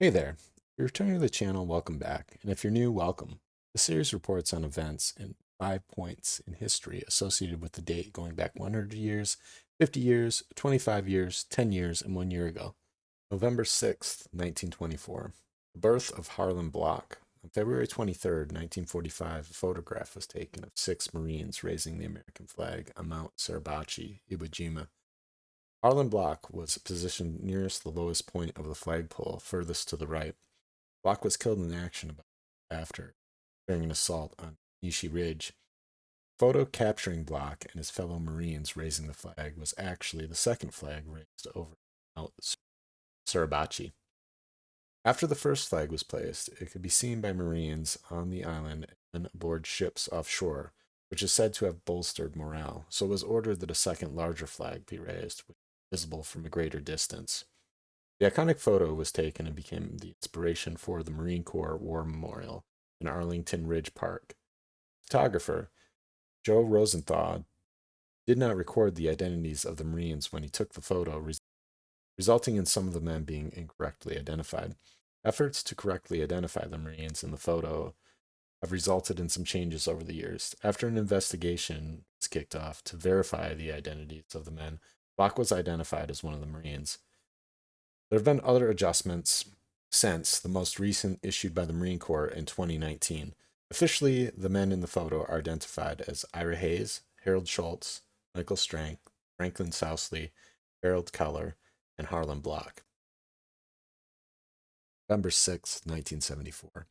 Hey there. If you're returning to the channel, welcome back. And if you're new, welcome. The series reports on events and 5 points in history associated with the date going back 100 years, 50 years, 25 years, 10 years, and 1 year ago. November 6th, 1924. The birth of Harlan Block. On February 23rd, 1945, a photograph was taken of 6 Marines raising the American flag on Mount Suribachi, Iwo Jima. Harlan Block was positioned nearest the lowest point of the flagpole, furthest to the right. Block was killed in action about after during an assault on Nishi Ridge. Photo capturing Block and his fellow Marines raising the flag was actually the second flag raised over Mount Suribachi. After the first flag was placed, it could be seen by Marines on the island and aboard ships offshore, which is said to have bolstered morale, so it was ordered that a second larger flag be raised, which was visible from a greater distance. The iconic photo was taken and became the inspiration for the Marine Corps War Memorial in Arlington Ridge Park. Photographer Joe Rosenthal did not record the identities of the Marines when he took the photo, resulting in some of the men being incorrectly identified. Efforts to correctly identify the Marines in the photo have resulted in some changes over the years. After an investigation was kicked off to verify the identities of the men, Block was identified as one of the Marines. There have been other adjustments since, the most recent issued by the Marine Corps in 2019. Officially, the men in the photo are identified as Ira Hayes, Harold Schultz, Michael Strank, Franklin Sousley, Harold Keller, and Harlan Block. November 6, 1974.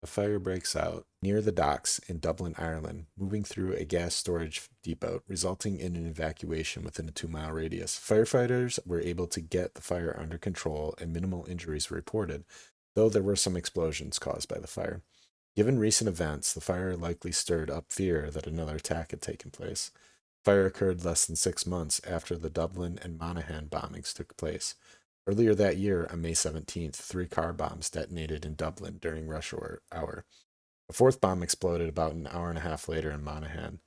A fire breaks out near the docks in Dublin, Ireland, moving through a gas storage depot, resulting in an evacuation within a 2-mile radius. Firefighters were able to get the fire under control and minimal injuries were reported, though there were some explosions caused by the fire. Given recent events, the fire likely stirred up fear that another attack had taken place. The fire occurred less than 6 months after the Dublin and Monaghan bombings took place. Earlier that year, on May 17th, 3 car bombs detonated in Dublin during rush hour. A fourth bomb exploded about an hour and a half later in Monaghan.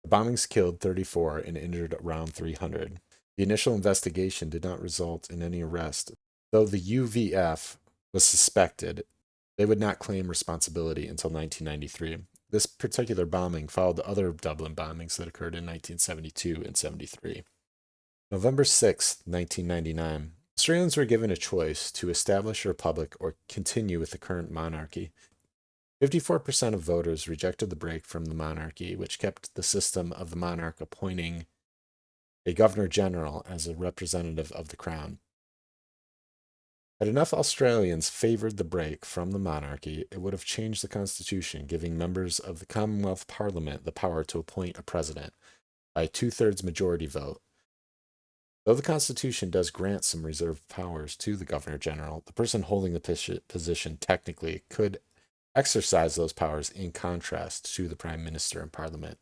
The bombings killed 34 and injured around 300. The initial investigation did not result in any arrest. Though the UVF was suspected, they would not claim responsibility until 1993. This particular bombing followed the other Dublin bombings that occurred in 1972 and 73. November 6, 1999. Australians were given a choice to establish a republic or continue with the current monarchy. 54% of voters rejected the break from the monarchy, which kept the system of the monarch appointing a governor general as a representative of the crown. Had enough Australians favored the break from the monarchy, it would have changed the constitution, giving members of the Commonwealth Parliament the power to appoint a president by a 2/3 majority vote. Though the Constitution does grant some reserved powers to the Governor General, the person holding the position technically could exercise those powers in contrast to the Prime Minister and Parliament.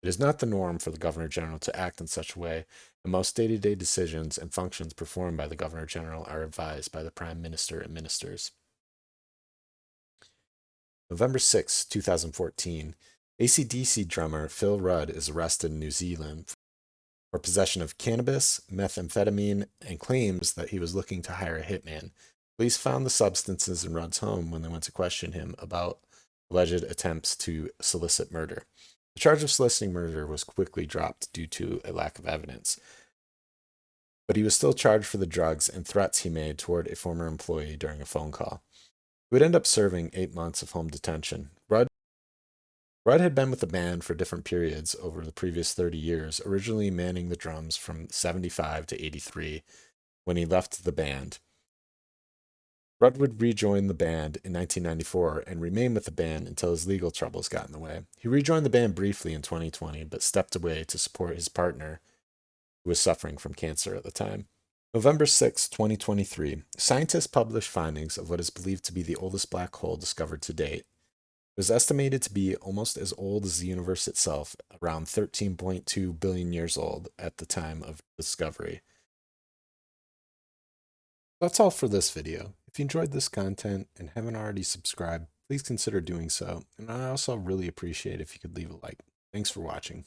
It is not the norm for the Governor General to act in such a way, and most day to day decisions and functions performed by the Governor General are advised by the Prime Minister and ministers. November 6, 2014. AC/DC drummer Phil Rudd is arrested in New Zealand for possession of cannabis, methamphetamine, and claims that he was looking to hire a hitman. Police found the substances in Rudd's home when they went to question him about alleged attempts to solicit murder. The charge of soliciting murder was quickly dropped due to a lack of evidence, but he was still charged for the drugs and threats he made toward a former employee during a phone call. He would end up serving 8 months of home detention. Rudd had been with the band for different periods over the previous 30 years, originally manning the drums from 75 to 83 when he left the band. Rudd would rejoin the band in 1994 and remain with the band until his legal troubles got in the way. He rejoined the band briefly in 2020, but stepped away to support his partner, who was suffering from cancer at the time. November 6, 2023. Scientists published findings of what is believed to be the oldest black hole discovered to date. It was estimated to be almost as old as the universe itself, around 13.2 billion years old at the time of discovery. That's all for this video. If you enjoyed this content and haven't already subscribed, please consider doing so. And I also really appreciate if you could leave a like. Thanks for watching.